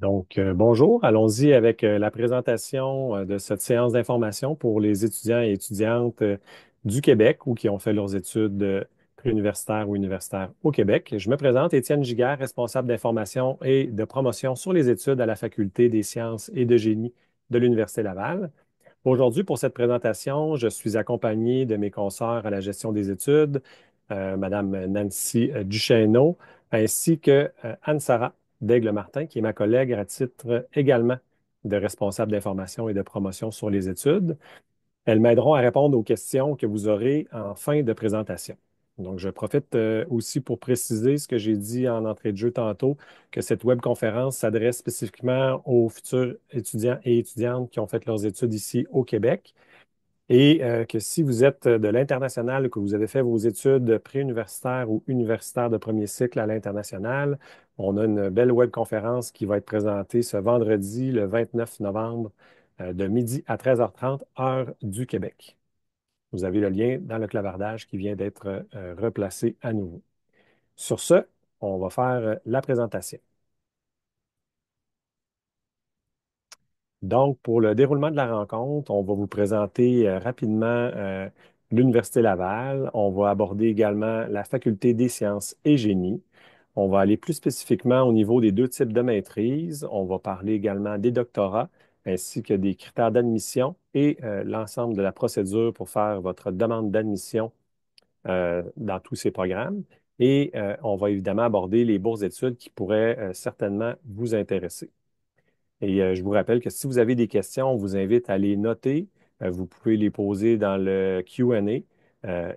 Bonjour. Allons-y avec la présentation de cette séance d'information pour les étudiants et étudiantes du Québec ou qui ont fait leurs études préuniversitaires ou universitaires au Québec. Je me présente, Étienne Giguère, responsable d'information et de promotion sur les études à la Faculté des sciences et de génie de l'Université Laval. Aujourd'hui, pour cette présentation, je suis accompagné de mes consoeurs à la gestion des études, Madame Nancy Duchesneau, ainsi que Anne-Sara Daigle-Martin, qui est ma collègue à titre également de responsable d'information et de promotion sur les études. Elles m'aideront à répondre aux questions que vous aurez en fin de présentation. Donc, je profite aussi pour préciser ce que j'ai dit en entrée de jeu tantôt, que cette webconférence s'adresse spécifiquement aux futurs étudiants et étudiantes qui ont fait leurs études ici au Québec et que si vous êtes de l'international, que vous avez fait vos études préuniversitaires ou universitaires de premier cycle à l'international, on a une belle webconférence qui va être présentée ce vendredi, le 29 novembre, de midi à 13h30, heure du Québec. Vous avez le lien dans le clavardage qui vient d'être replacé à nouveau. Sur ce, on va faire la présentation. Donc, pour le déroulement de la rencontre, on va vous présenter rapidement l'Université Laval. On va aborder également la Faculté des sciences et génie. On va aller plus spécifiquement au niveau des deux types de maîtrise. On va parler également des doctorats ainsi que des critères d'admission et l'ensemble de la procédure pour faire votre demande d'admission dans tous ces programmes. Et on va évidemment aborder les bourses d'études qui pourraient certainement vous intéresser. Et je vous rappelle que si vous avez des questions, on vous invite à les noter. Vous pouvez les poser dans le Q&A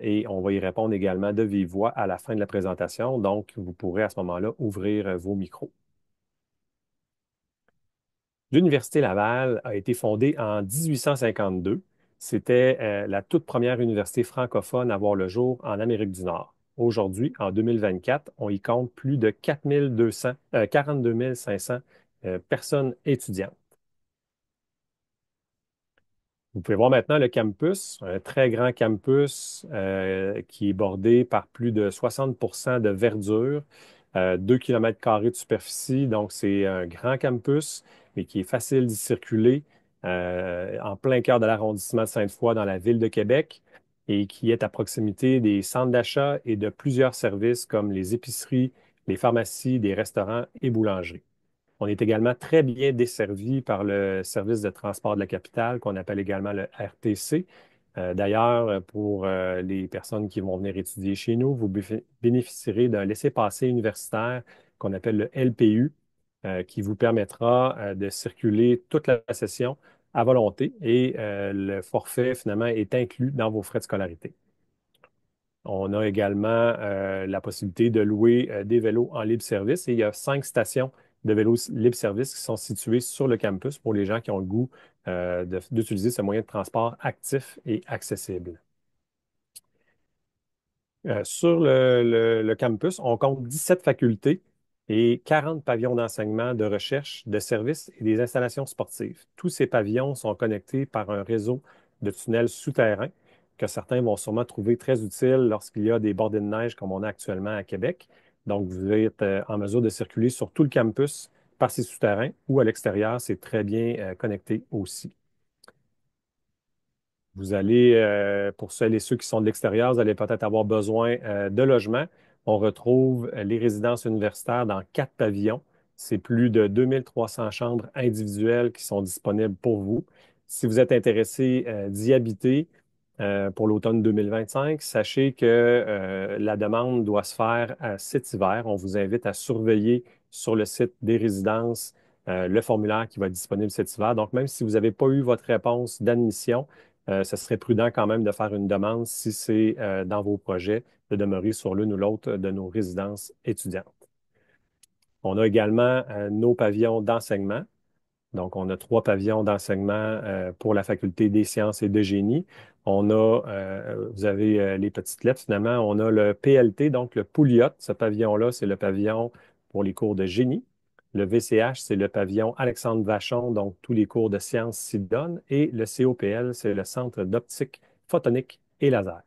et on va y répondre également de vive voix à la fin de la présentation. Donc, vous pourrez à ce moment-là ouvrir vos micros. L'Université Laval a été fondée en 1852. C'était la toute première université francophone à voir le jour en Amérique du Nord. Aujourd'hui, en 2024, on y compte plus de 42 500 personnes étudiantes. Vous pouvez voir maintenant le campus, un très grand campus qui est bordé par plus de 60 de verdure, 2 km² de superficie. Donc, c'est un grand campus, mais qui est facile d'y circuler en plein cœur de l'arrondissement de Sainte-Foy dans la ville de Québec et qui est à proximité des centres d'achat et de plusieurs services comme les épiceries, les pharmacies, des restaurants et boulangeries. On est également très bien desservi par le service de transport de la capitale, qu'on appelle également le RTC. D'ailleurs, pour les personnes qui vont venir étudier chez nous, vous bénéficierez d'un laissez-passer universitaire qu'on appelle le LPU, qui vous permettra de circuler toute la session à volonté et le forfait, finalement, est inclus dans vos frais de scolarité. On a également la possibilité de louer des vélos en libre-service et il y a 5 stations de vélos libre-service qui sont situées sur le campus pour les gens qui ont le goût d'utiliser ce moyen de transport actif et accessible. Sur le campus, on compte 17 facultés et 40 pavillons d'enseignement, de recherche, de services et des installations sportives. Tous ces pavillons sont connectés par un réseau de tunnels souterrains que certains vont sûrement trouver très utiles lorsqu'il y a des bordées de neige comme on a actuellement à Québec. Donc, vous allez être en mesure de circuler sur tout le campus par ces souterrains ou à l'extérieur, c'est très bien connecté aussi. Vous allez, pour celles et ceux qui sont de l'extérieur, vous allez peut-être avoir besoin de logements. On retrouve les résidences universitaires dans 4 pavillons. C'est plus de 2300 chambres individuelles qui sont disponibles pour vous. Si vous êtes intéressé d'y habiter pour l'automne 2025, sachez que la demande doit se faire cet hiver. On vous invite à surveiller sur le site des résidences le formulaire qui va être disponible cet hiver. Donc, même si vous n'avez pas eu votre réponse d'admission, ce serait prudent quand même de faire une demande si c'est dans vos projets de demeurer sur l'une ou l'autre de nos résidences étudiantes. On a également nos pavillons d'enseignement. Donc, on a 3 pavillons d'enseignement pour la Faculté des sciences et de génie. On a, vous avez les petites lettres finalement, on a le PLT, donc le Pouliot. Ce pavillon-là, c'est le pavillon pour les cours de génie. Le VCH, c'est le pavillon Alexandre Vachon, donc tous les cours de sciences s'y donnent. Et le COPL, c'est le Centre d'optique, photonique et laser.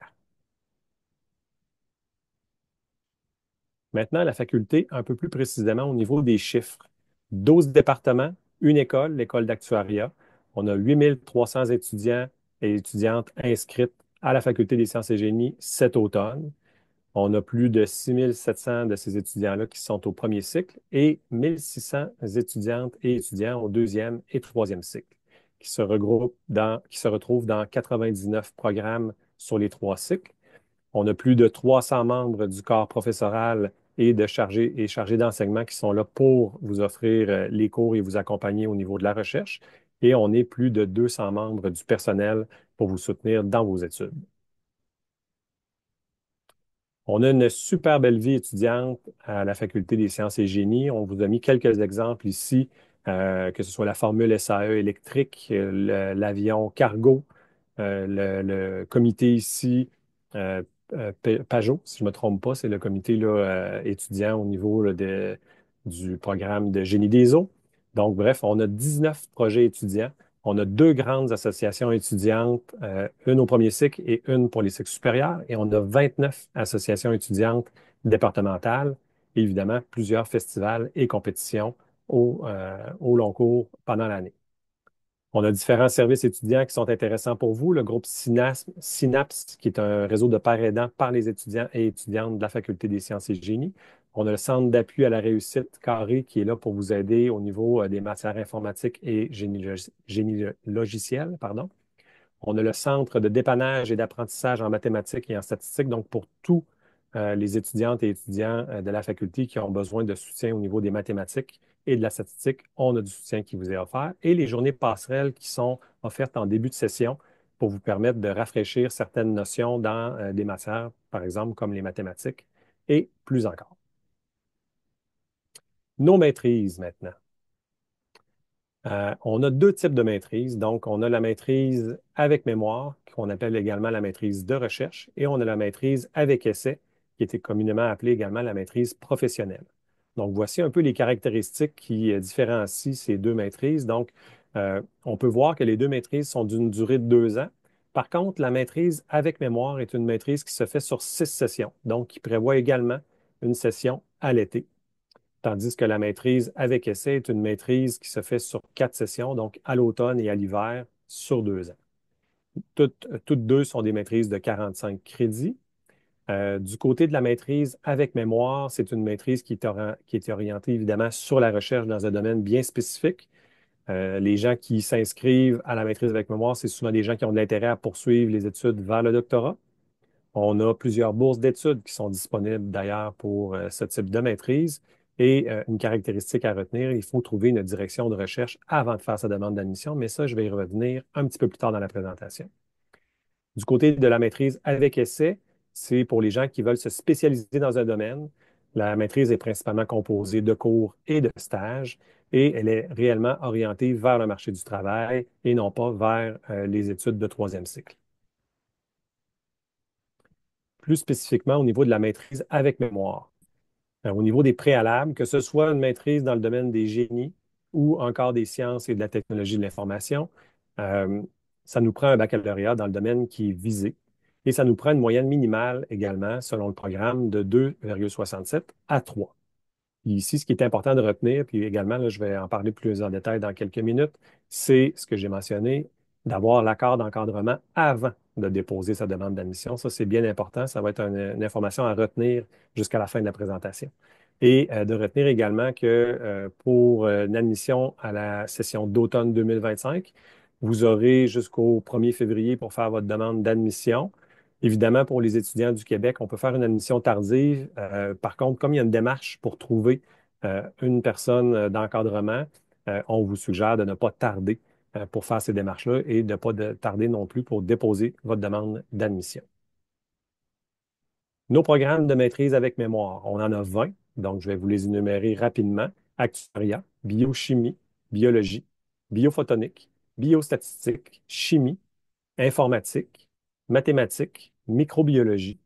Maintenant, la faculté, un peu plus précisément au niveau des chiffres. 12 départements, une école, l'école d'actuariat. On a 8300 étudiants et étudiantes inscrites à la Faculté des sciences et génies cet automne. On a plus de 6700 de ces étudiants-là qui sont au premier cycle et 1600 étudiantes et étudiants au deuxième et troisième cycle qui se retrouvent dans 99 programmes sur les trois cycles. On a plus de 300 membres du corps professoral et chargés d'enseignement qui sont là pour vous offrir les cours et vous accompagner au niveau de la recherche. Et on est plus de 200 membres du personnel pour vous soutenir dans vos études. On a une super belle vie étudiante à la Faculté des sciences et génies. On vous a mis quelques exemples ici, que ce soit la formule SAE électrique, l'avion cargo, le comité ici, euh, Pajot, si je ne me trompe pas, c'est le comité là, étudiant au niveau là, du programme de génie des eaux. Donc, bref, on a 19 projets étudiants. On a deux grandes associations étudiantes, une au premier cycle et une pour les cycles supérieurs, et on a 29 associations étudiantes départementales, et évidemment plusieurs festivals et compétitions au long cours pendant l'année. On a différents services étudiants qui sont intéressants pour vous. Le groupe Synapse, qui est un réseau de pairs aidants par les étudiants et étudiantes de la Faculté des sciences et génies. On a le Centre d'appui à la réussite Carré qui est là pour vous aider au niveau des matières informatiques et génie logiciel, pardon. On a le centre de dépannage et d'apprentissage en mathématiques et en statistiques, donc pour tous les étudiantes et étudiants de la faculté qui ont besoin de soutien au niveau des mathématiques et de la statistique, on a du soutien qui vous est offert. Et les journées passerelles qui sont offertes en début de session pour vous permettre de rafraîchir certaines notions dans des matières, par exemple, comme les mathématiques et plus encore. Nos maîtrises maintenant. On a deux types de maîtrise. Donc, on a la maîtrise avec mémoire, qu'on appelle également la maîtrise de recherche, et on a la maîtrise avec essai, qui était communément appelée également la maîtrise professionnelle. Donc, voici un peu les caractéristiques qui différencient ces deux maîtrises. Donc, on peut voir que les deux maîtrises sont d'une durée de 2 ans. Par contre, la maîtrise avec mémoire est une maîtrise qui se fait sur 6 sessions, donc qui prévoit également une session à l'été. Tandis que la maîtrise avec essai est une maîtrise qui se fait sur 4 sessions, donc à l'automne et à l'hiver, sur 2 ans. Toutes deux sont des maîtrises de 45 crédits. Du côté de la maîtrise avec mémoire, c'est une maîtrise qui est orientée évidemment sur la recherche dans un domaine bien spécifique. Les gens qui s'inscrivent à la maîtrise avec mémoire, c'est souvent des gens qui ont de l'intérêt à poursuivre les études vers le doctorat. On a plusieurs bourses d'études qui sont disponibles d'ailleurs pour ce type de maîtrise. Et une caractéristique à retenir, il faut trouver une direction de recherche avant de faire sa demande d'admission, mais ça, je vais y revenir un petit peu plus tard dans la présentation. Du côté de la maîtrise avec essai, c'est pour les gens qui veulent se spécialiser dans un domaine. La maîtrise est principalement composée de cours et de stages et elle est réellement orientée vers le marché du travail et non pas vers les études de troisième cycle. Plus spécifiquement au niveau de la maîtrise avec mémoire. Au niveau des préalables, que ce soit une maîtrise dans le domaine des génies ou encore des sciences et de la technologie de l'information, euh, ça nous prend un baccalauréat dans le domaine qui est visé. Et ça nous prend une moyenne minimale également, selon le programme, de 2,67 à 3. Ici, ce qui est important de retenir, puis également, là, je vais en parler plus en détail dans quelques minutes, c'est ce que j'ai mentionné, d'avoir l'accord d'encadrement avant de déposer sa demande d'admission. Ça, c'est bien important. Ça va être une information à retenir jusqu'à la fin de la présentation. Et de retenir également que pour une admission à la session d'automne 2025, vous aurez jusqu'au 1er février pour faire votre demande d'admission. Évidemment, pour les étudiants du Québec, on peut faire une admission tardive. Par contre, comme il y a une démarche pour trouver une personne d'encadrement, on vous suggère de ne pas tarder pour faire ces démarches-là et de ne pas tarder non plus pour déposer votre demande d'admission. Nos programmes de maîtrise avec mémoire, on en a 20, donc je vais vous les énumérer rapidement. Actuariat, biochimie, biologie, biophotonique, biostatistique, chimie, informatique, mathématiques, microbiologie,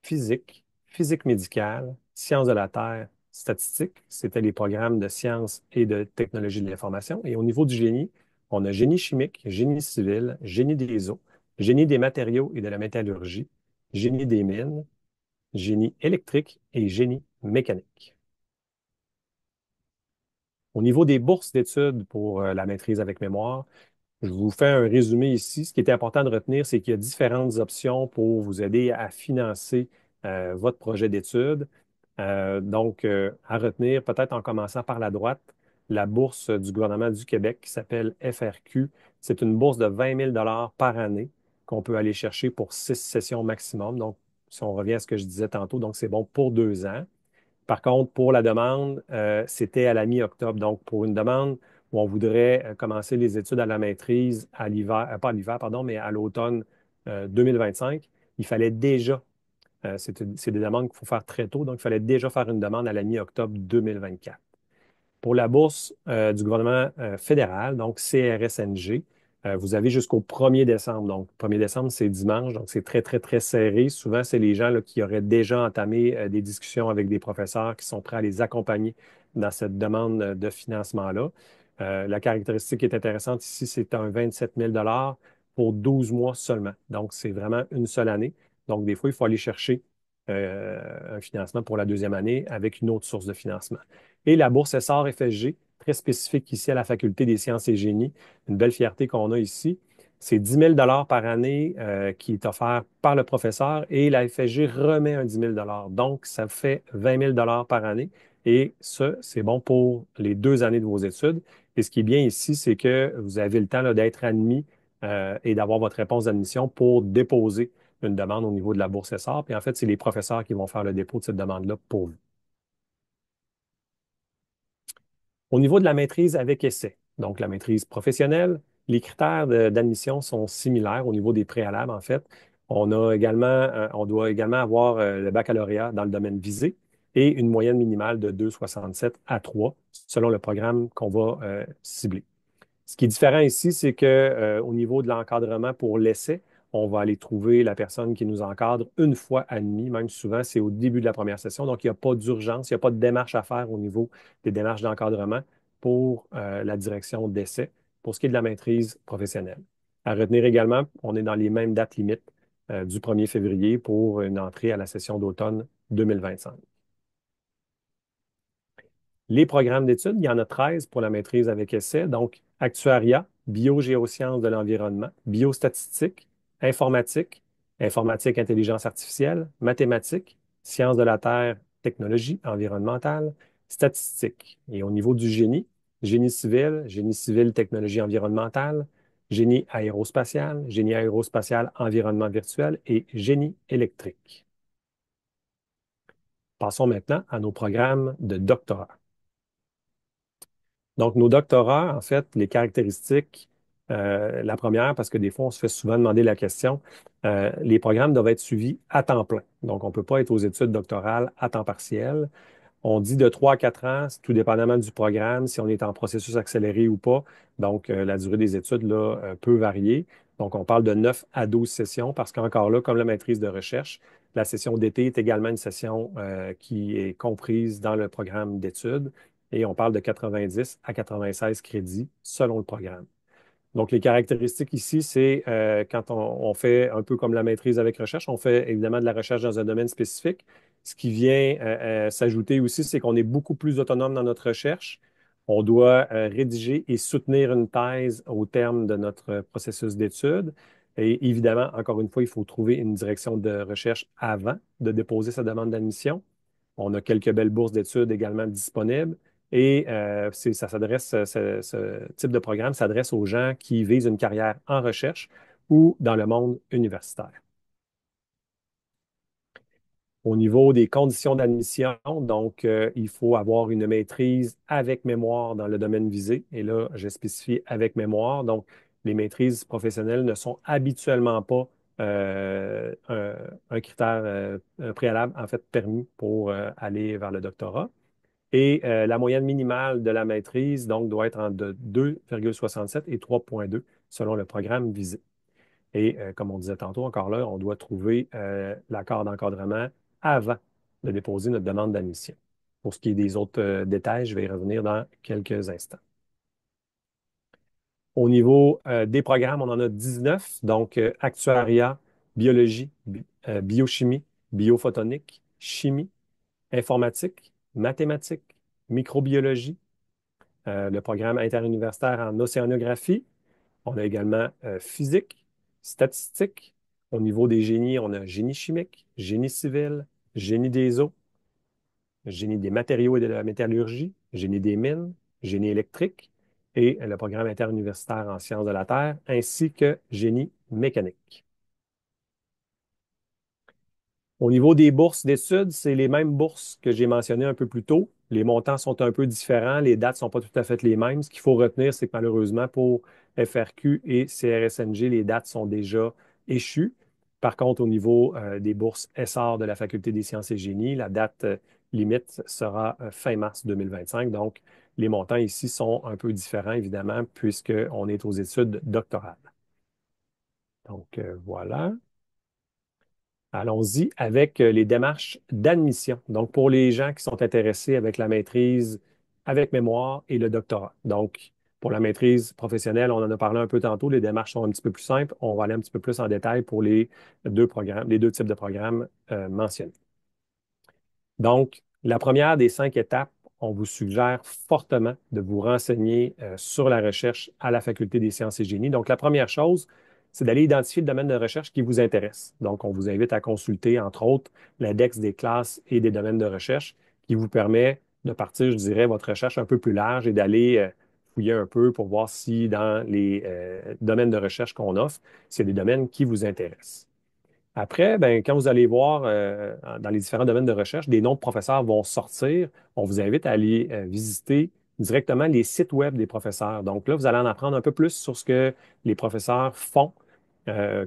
physique, physique médicale, sciences de la Terre, statistique. C'était les programmes de sciences et de technologie de l'information. Et au niveau du génie, on a génie chimique, génie civil, génie des eaux, génie des matériaux et de la métallurgie, génie des mines, génie électrique et génie mécanique. Au niveau des bourses d'études pour la maîtrise avec mémoire, je vous fais un résumé ici. Ce qui est important de retenir, c'est qu'il y a différentes options pour vous aider à financer votre projet d'études. À retenir, peut-être en commençant par la droite, la bourse du gouvernement du Québec qui s'appelle FRQ. C'est une bourse de 20 000 par année qu'on peut aller chercher pour 6 sessions maximum. Donc, si on revient à ce que je disais tantôt, donc c'est bon pour 2 ans. Par contre, pour la demande, c'était à la mi-octobre. Donc, pour une demande où on voudrait commencer les études à la maîtrise à l'hiver, pas à l'hiver, pardon, mais à l'automne 2025, il fallait déjà, c'est des demandes qu'il faut faire très tôt, donc il fallait déjà faire une demande à la mi-octobre 2024. Pour la bourse du gouvernement fédéral, donc CRSNG, vous avez jusqu'au 1er décembre. Donc, 1er décembre, c'est dimanche, donc c'est très, très, très serré. Souvent, c'est les gens là, qui auraient déjà entamé des discussions avec des professeurs qui sont prêts à les accompagner dans cette demande de financement-là. La caractéristique qui est intéressante ici, c'est un 27 000 pour 12 mois seulement. Donc, c'est vraiment une seule année. Donc, des fois, il faut aller chercher un financement pour la deuxième année avec une autre source de financement. Et la bourse Essor-FSG, très spécifique ici à la Faculté des sciences et génies, une belle fierté qu'on a ici. C'est 10 000 par année qui est offert par le professeur et la FSG remet un 10 000 Donc, ça fait 20 000 par année. Et ça, c'est bon pour les 2 années de vos études. Et ce qui est bien ici, c'est que vous avez le temps là, d'être admis et d'avoir votre réponse d'admission pour déposer une demande au niveau de la bourse Essor. Puis en fait, c'est les professeurs qui vont faire le dépôt de cette demande-là pour vous. Au niveau de la maîtrise avec essai, donc la maîtrise professionnelle, les critères d'admission sont similaires au niveau des préalables, en fait. On doit également avoir le baccalauréat dans le domaine visé et une moyenne minimale de 2,67 à 3 selon le programme qu'on va cibler. Ce qui est différent ici, c'est que, au niveau de l'encadrement pour l'essai, on va aller trouver la personne qui nous encadre une fois admis, même souvent, c'est au début de la première session. Donc, il n'y a pas d'urgence, il n'y a pas de démarche à faire au niveau des démarches d'encadrement pour la direction d'essai, pour ce qui est de la maîtrise professionnelle. À retenir également, on est dans les mêmes dates limites du 1er février pour une entrée à la session d'automne 2025. Les programmes d'études, il y en a 13 pour la maîtrise avec essai. Donc, actuariat, biogéosciences de l'environnement, biostatistique, informatique, informatique, intelligence artificielle, mathématiques, sciences de la Terre, technologie environnementale, statistique. Et au niveau du génie civil, technologie environnementale, génie aérospatial, environnement virtuel et génie électrique. Passons maintenant à nos programmes de doctorat. Donc, nos doctorats, en fait, les caractéristiques, la première, parce que des fois, on se fait souvent demander la question, les programmes doivent être suivis à temps plein. Donc, on ne peut pas être aux études doctorales à temps partiel. On dit de 3 à 4 ans, tout dépendamment du programme, si on est en processus accéléré ou pas. Donc, la durée des études là, peut varier. Donc, on parle de 9 à 12 sessions parce qu'encore là, comme la maîtrise de recherche, la session d'été est également une session qui est comprise dans le programme d'études et on parle de 90 à 96 crédits selon le programme. Donc, les caractéristiques ici, c'est quand on fait un peu comme la maîtrise avec recherche, on fait évidemment de la recherche dans un domaine spécifique. Ce qui vient s'ajouter aussi, c'est qu'on est beaucoup plus autonome dans notre recherche. On doit rédiger et soutenir une thèse au terme de notre processus d'étude. Et évidemment, encore une fois, il faut trouver une direction de recherche avant de déposer sa demande d'admission. On a quelques belles bourses d'études également disponibles. Et ça s'adresse, ce type de programme s'adresse aux gens qui visent une carrière en recherche ou dans le monde universitaire. Au niveau des conditions d'admission, donc, il faut avoir une maîtrise avec mémoire dans le domaine visé. Et là, j'ai spécifié avec mémoire. Donc, les maîtrises professionnelles ne sont habituellement pas un critère un préalable, en fait, permis pour aller vers le doctorat. Et la moyenne minimale de la maîtrise, donc, doit être entre 2,67 et 3,2 selon le programme visé. Et comme on disait tantôt, encore là, on doit trouver l'accord d'encadrement avant de déposer notre demande d'admission. Pour ce qui est des autres détails, je vais y revenir dans quelques instants. Au niveau des programmes, on en a 19, donc actuariat, biologie, biochimie, biophotonique, chimie, informatique, mathématiques, microbiologie, le programme interuniversitaire en océanographie. On a également physique, statistique. Au niveau des génies, on a génie chimique, génie civil, génie des eaux, génie des matériaux et de la métallurgie, génie des mines, génie électrique et le programme interuniversitaire en sciences de la Terre, ainsi que génie mécanique. Au niveau des bourses d'études, c'est les mêmes bourses que j'ai mentionnées un peu plus tôt. Les montants sont un peu différents, les dates ne sont pas tout à fait les mêmes. Ce qu'il faut retenir, c'est que malheureusement, pour FRQ et CRSNG, les dates sont déjà échues. Par contre, au niveau des bourses ESSAR de la Faculté des sciences et génie, la date limite sera fin mars 2025. Donc, les montants ici sont un peu différents, évidemment, puisqu'on est aux études doctorales. Donc, voilà. Allons-y avec les démarches d'admission. Donc, pour les gens qui sont intéressés avec la maîtrise avec mémoire et le doctorat. Donc, pour la maîtrise professionnelle, on en a parlé un peu tantôt, les démarches sont un petit peu plus simples. On va aller un petit peu plus en détail pour les deux programmes, les deux types de programmes mentionnés. Donc, la première des 5 étapes, on vous suggère fortement de vous renseigner sur la recherche à la Faculté des sciences et génie. Donc, la première chose, c'est d'aller identifier le domaine de recherche qui vous intéresse. Donc, on vous invite à consulter, entre autres, l'index des classes et des domaines de recherche qui vous permet de partir, je dirais, votre recherche un peu plus large et d'aller fouiller un peu pour voir si dans les domaines de recherche qu'on offre, s'il y a des domaines qui vous intéressent. Après, ben, quand vous allez voir dans les différents domaines de recherche, des noms de professeurs vont sortir. On vous invite à aller visiter directement les sites web des professeurs. Donc là, vous allez en apprendre un peu plus sur ce que les professeurs font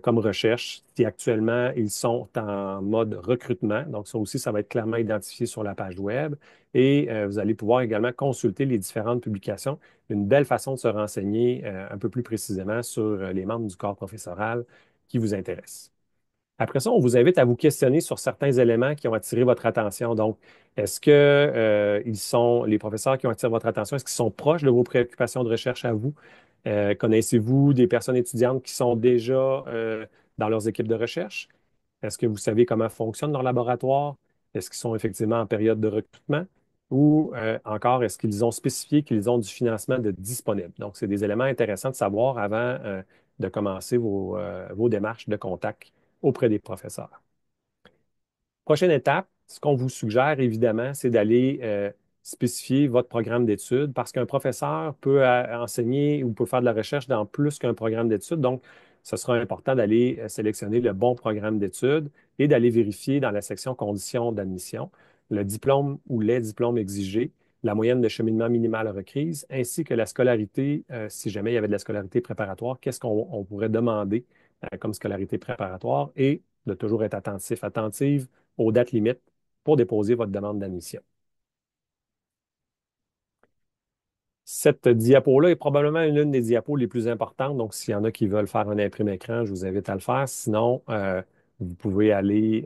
comme recherche, si actuellement ils sont en mode recrutement. Donc ça aussi, ça va être clairement identifié sur la page web. Et vous allez pouvoir également consulter les différentes publications. Une belle façon de se renseigner un peu plus précisément sur les membres du corps professoral qui vous intéressent. Après ça, on vous invite à vous questionner sur certains éléments qui ont attiré votre attention. Donc, est-ce que ils sont les professeurs qui ont attiré votre attention, est-ce qu'ils sont proches de vos préoccupations de recherche à vous? Connaissez-vous des personnes étudiantes qui sont déjà dans leurs équipes de recherche? Est-ce que vous savez comment fonctionne leur laboratoire? Est-ce qu'ils sont effectivement en période de recrutement? Ou encore, est-ce qu'ils ont spécifié qu'ils ont du financement de disponible? Donc, c'est des éléments intéressants de savoir avant de commencer vos démarches de contact auprès des professeurs. Prochaine étape, ce qu'on vous suggère, évidemment, c'est d'aller spécifier votre programme d'études parce qu'un professeur peut enseigner ou peut faire de la recherche dans plus qu'un programme d'études. Donc, ce sera important d'aller sélectionner le bon programme d'études et d'aller vérifier dans la section conditions d'admission le diplôme ou les diplômes exigés, la moyenne de cheminement minimale requise, ainsi que la scolarité, si jamais il y avait de la scolarité préparatoire, qu'est-ce qu'on pourrait demander comme scolarité préparatoire et de toujours être attentif, attentive aux dates limites pour déposer votre demande d'admission. Cette diapo-là est probablement l'une des diapos les plus importantes. Donc, s'il y en a qui veulent faire un imprime-écran, je vous invite à le faire. Sinon, vous pouvez aller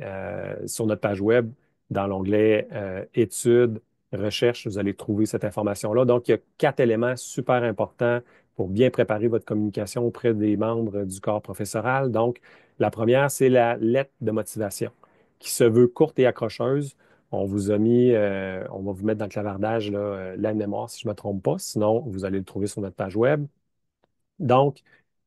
sur notre page web dans l'onglet Études, Recherche. Vous allez trouver cette information-là. Donc, il y a 4 éléments super importants pour bien préparer votre communication auprès des membres du corps professoral. Donc, la première, c'est la lettre de motivation qui se veut courte et accrocheuse. On vous a mis, on va vous mettre dans le clavardage là, la mémoire, si je ne me trompe pas. Sinon, vous allez le trouver sur notre page web. Donc,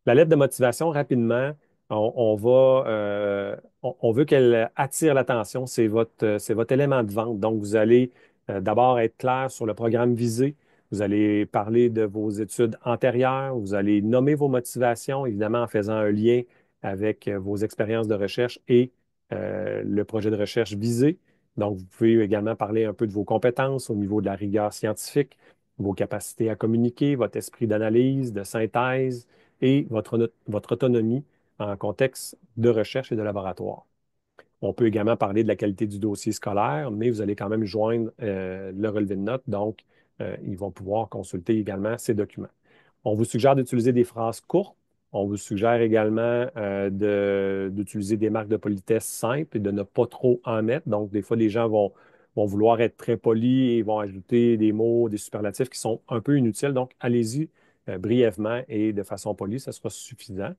la lettre de motivation, rapidement, on va, on veut qu'elle attire l'attention. C'est votre élément de vente. Donc, vous allez d'abord être clair sur le programme visé. Vous allez parler de vos études antérieures. Vous allez nommer vos motivations, évidemment en faisant un lien avec vos expériences de recherche et le projet de recherche visé. Donc, vous pouvez également parler un peu de vos compétences au niveau de la rigueur scientifique, vos capacités à communiquer, votre esprit d'analyse, de synthèse et votre autonomie en contexte de recherche et de laboratoire. On peut également parler de la qualité du dossier scolaire, mais vous allez quand même joindre le relevé de notes, donc ils vont pouvoir consulter également ces documents. On vous suggère d'utiliser des phrases courtes. On vous suggère également d'utiliser des marques de politesse simples et de ne pas trop en mettre. Donc, des fois, les gens vont vouloir être très polis et vont ajouter des mots, des superlatifs qui sont un peu inutiles. Donc, allez-y brièvement et de façon polie, ça sera suffisant.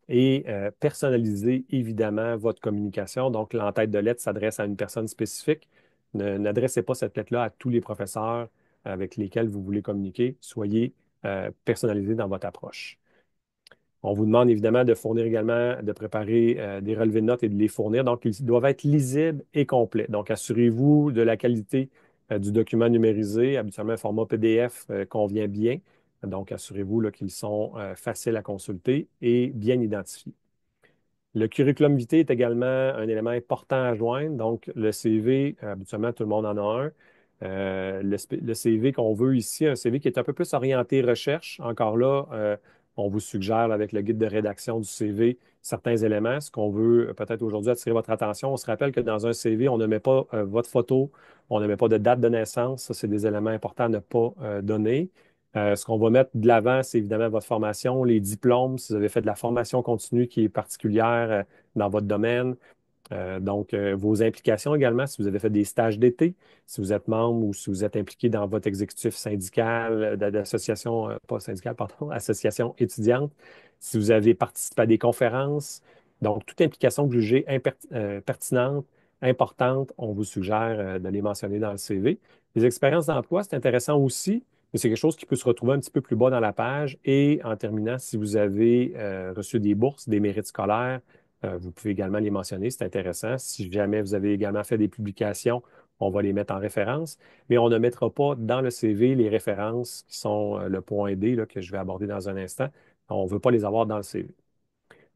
Et personnalisez évidemment votre communication. Donc, l'entête de lettre s'adresse à une personne spécifique. N'adressez pas cette lettre-là à tous les professeurs avec lesquels vous voulez communiquer, soyez personnalisé dans votre approche. On vous demande évidemment de fournir également, de préparer des relevés de notes et de les fournir. Donc, ils doivent être lisibles et complets. Donc, assurez-vous de la qualité du document numérisé. Habituellement, un format PDF convient bien. Donc, assurez-vous là, qu'ils sont faciles à consulter et bien identifiés. Le curriculum vitae est également un élément important à joindre. Donc, le CV, habituellement, tout le monde en a un. Le CV qu'on veut ici, un CV qui est un peu plus orienté recherche. Encore là, on vous suggère là, avec le guide de rédaction du CV certains éléments. Ce qu'on veut peut-être aujourd'hui attirer votre attention, on se rappelle que dans un CV, on ne met pas votre photo, on ne met pas de date de naissance. Ça, c'est des éléments importants à ne pas donner. Ce qu'on va mettre de l'avant, c'est évidemment votre formation, les diplômes, si vous avez fait de la formation continue qui est particulière dans votre domaine. Vos implications également, si vous avez fait des stages d'été, si vous êtes membre ou si vous êtes impliqué dans votre exécutif syndical, d'association, pas syndical, pardon, association étudiante, si vous avez participé à des conférences. Donc, toute implication que vous jugez pertinente, importante, on vous suggère de les mentionner dans le CV. Les expériences d'emploi, c'est intéressant aussi, mais c'est quelque chose qui peut se retrouver un petit peu plus bas dans la page. Et en terminant, si vous avez reçu des bourses, des mérites scolaires, vous pouvez également les mentionner, c'est intéressant. Si jamais vous avez également fait des publications, on va les mettre en référence, mais on ne mettra pas dans le CV les références qui sont le point D là, que je vais aborder dans un instant. On ne veut pas les avoir dans le CV.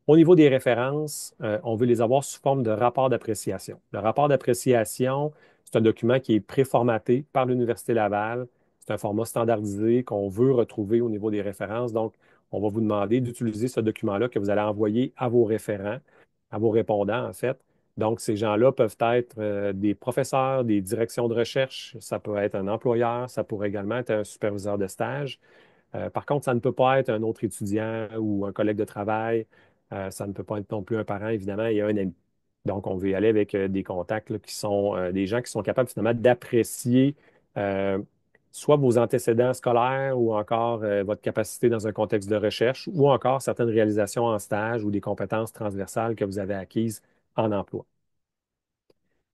Au niveau des références, on veut les avoir sous forme de rapport d'appréciation. Le rapport d'appréciation, c'est un document qui est préformaté par l'Université Laval. C'est un format standardisé qu'on veut retrouver au niveau des références. Donc, on va vous demander d'utiliser ce document-là que vous allez envoyer à vos référents, à vos répondants, en fait. Donc, ces gens-là peuvent être des professeurs, des directions de recherche, ça peut être un employeur, ça pourrait également être un superviseur de stage. Par contre, ça ne peut pas être un autre étudiant ou un collègue de travail. Ça ne peut pas être non plus un parent, évidemment, et un ami. Donc, on veut y aller avec des contacts là, qui sont des gens qui sont capables finalement d'apprécier euh, soit vos antécédents scolaires ou encore votre capacité dans un contexte de recherche ou encore certaines réalisations en stage ou des compétences transversales que vous avez acquises en emploi.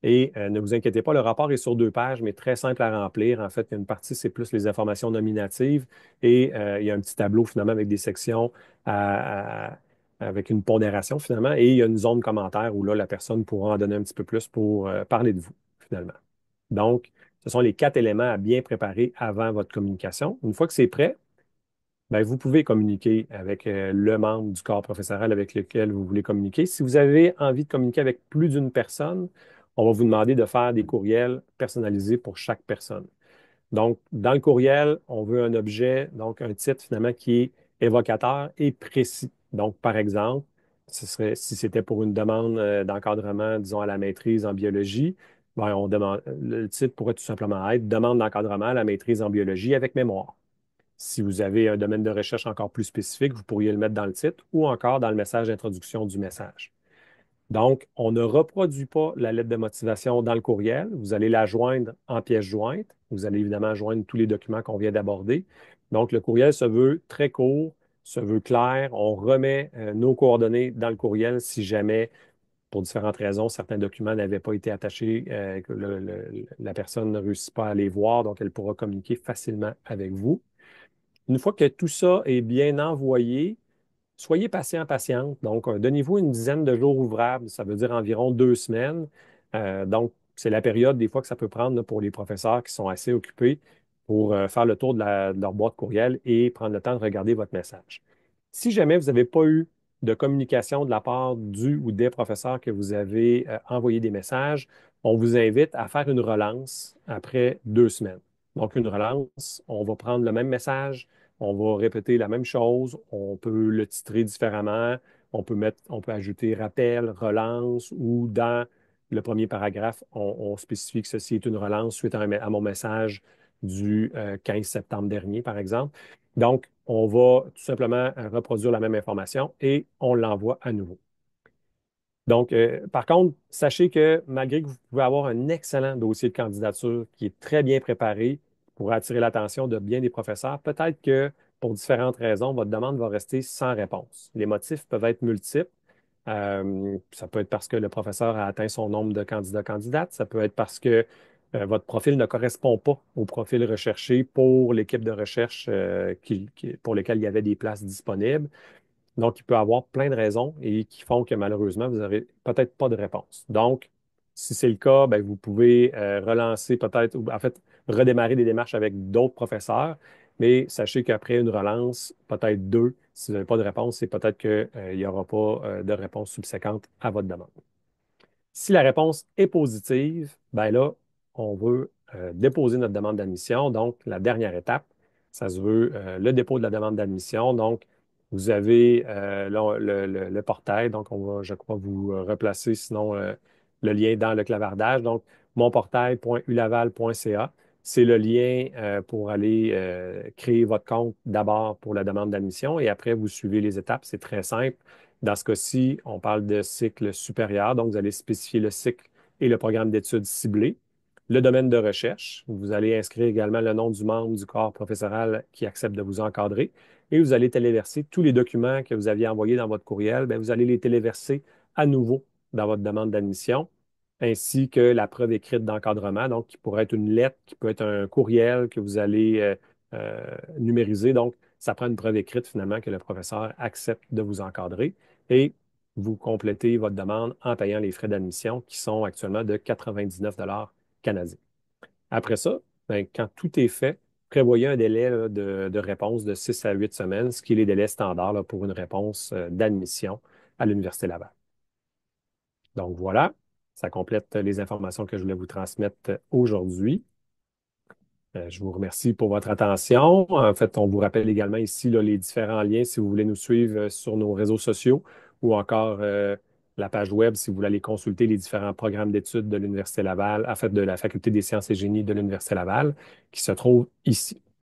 Et ne vous inquiétez pas, le rapport est sur 2 pages, mais très simple à remplir. En fait, il y a une partie, c'est plus les informations nominatives et il y a un petit tableau finalement avec des sections avec une pondération finalement et il y a une zone commentaire où là, la personne pourra en donner un petit peu plus pour parler de vous finalement. Donc, ce sont les 4 éléments à bien préparer avant votre communication. Une fois que c'est prêt, ben, vous pouvez communiquer avec le membre du corps professoral avec lequel vous voulez communiquer. Si vous avez envie de communiquer avec plus d'une personne, on va vous demander de faire des courriels personnalisés pour chaque personne. Donc, dans le courriel, on veut un objet, donc un titre finalement qui est évocateur et précis. Donc, par exemple, si c'était pour une demande d'encadrement, disons, à la maîtrise en biologie, ben, le titre pourrait tout simplement être Demande d'encadrement à la maîtrise en biologie avec mémoire. Si vous avez un domaine de recherche encore plus spécifique, vous pourriez le mettre dans le titre ou encore dans le message d'introduction du message. Donc, on ne reproduit pas la lettre de motivation dans le courriel. Vous allez la joindre en pièce jointe. Vous allez évidemment joindre tous les documents qu'on vient d'aborder. Donc, le courriel se veut très court, se veut clair. On remet nos coordonnées dans le courriel si jamais, pour différentes raisons, certains documents n'avaient pas été attachés, que la personne ne réussit pas à les voir, donc elle pourra communiquer facilement avec vous. Une fois que tout ça est bien envoyé, soyez patient, patiente. Donc, donnez-vous une dizaine de jours ouvrables, ça veut dire environ 2 semaines. Donc, c'est la période des fois que ça peut prendre là, pour les professeurs qui sont assez occupés pour faire le tour de leur boîte courriel et prendre le temps de regarder votre message. Si jamais vous n'avez pas eu de communication de la part du ou des professeurs que vous avez envoyé des messages, on vous invite à faire une relance après 2 semaines. Donc, une relance, on va prendre le même message, on va répéter la même chose, on peut le titrer différemment, on peut ajouter rappel, relance ou dans le premier paragraphe, on spécifie que ceci est une relance suite à mon message du 15 septembre dernier, par exemple. Donc, on va tout simplement reproduire la même information et on l'envoie à nouveau. Donc, par contre, sachez que malgré que vous pouvez avoir un excellent dossier de candidature qui est très bien préparé pour attirer l'attention de bien des professeurs, peut-être que pour différentes raisons, votre demande va rester sans réponse. Les motifs peuvent être multiples. Ça peut être parce que le professeur a atteint son nombre de candidats-candidates. Ça peut être parce que votre profil ne correspond pas au profil recherché pour l'équipe de recherche pour lequel il y avait des places disponibles. Donc, il peut y avoir plein de raisons et qui font que malheureusement, vous n'aurez peut-être pas de réponse. Donc, si c'est le cas, ben, vous pouvez relancer peut-être, ou en fait, redémarrer des démarches avec d'autres professeurs, mais sachez qu'après une relance, peut-être deux, si vous n'avez pas de réponse, c'est peut-être qu'il n'y aura pas de réponse subséquente à votre demande. Si la réponse est positive, ben là, on veut déposer notre demande d'admission. Donc, la dernière étape, ça se veut le dépôt de la demande d'admission. Donc, vous avez le portail. Donc, on va, je crois, vous replacer sinon le lien dans le clavardage. Donc, monportail.ulaval.ca. C'est le lien pour aller créer votre compte d'abord pour la demande d'admission et après, vous suivez les étapes. C'est très simple. Dans ce cas-ci, on parle de cycle supérieur, donc vous allez spécifier le cycle et le programme d'études ciblé, le domaine de recherche. Vous allez inscrire également le nom du membre du corps professoral qui accepte de vous encadrer et vous allez téléverser tous les documents que vous aviez envoyés dans votre courriel. Bien, vous allez les téléverser à nouveau dans votre demande d'admission, ainsi que la preuve écrite d'encadrement, donc qui pourrait être une lettre, qui peut être un courriel que vous allez numériser. Donc, ça prend une preuve écrite finalement que le professeur accepte de vous encadrer et vous complétez votre demande en payant les frais d'admission qui sont actuellement de 99 canadiens. Après ça, ben, quand tout est fait, prévoyez un délai là, de réponse de 6 à 8 semaines, ce qui est les délais standards là, pour une réponse d'admission à l'Université Laval. Donc voilà, ça complète les informations que je voulais vous transmettre aujourd'hui. Je vous remercie pour votre attention. En fait, on vous rappelle également ici là, les différents liens si vous voulez nous suivre sur nos réseaux sociaux ou encore la page web si vous voulez aller consulter les différents programmes d'études de l'Université Laval, en fait de la Faculté des sciences et génies de l'Université Laval, qui se trouve ici.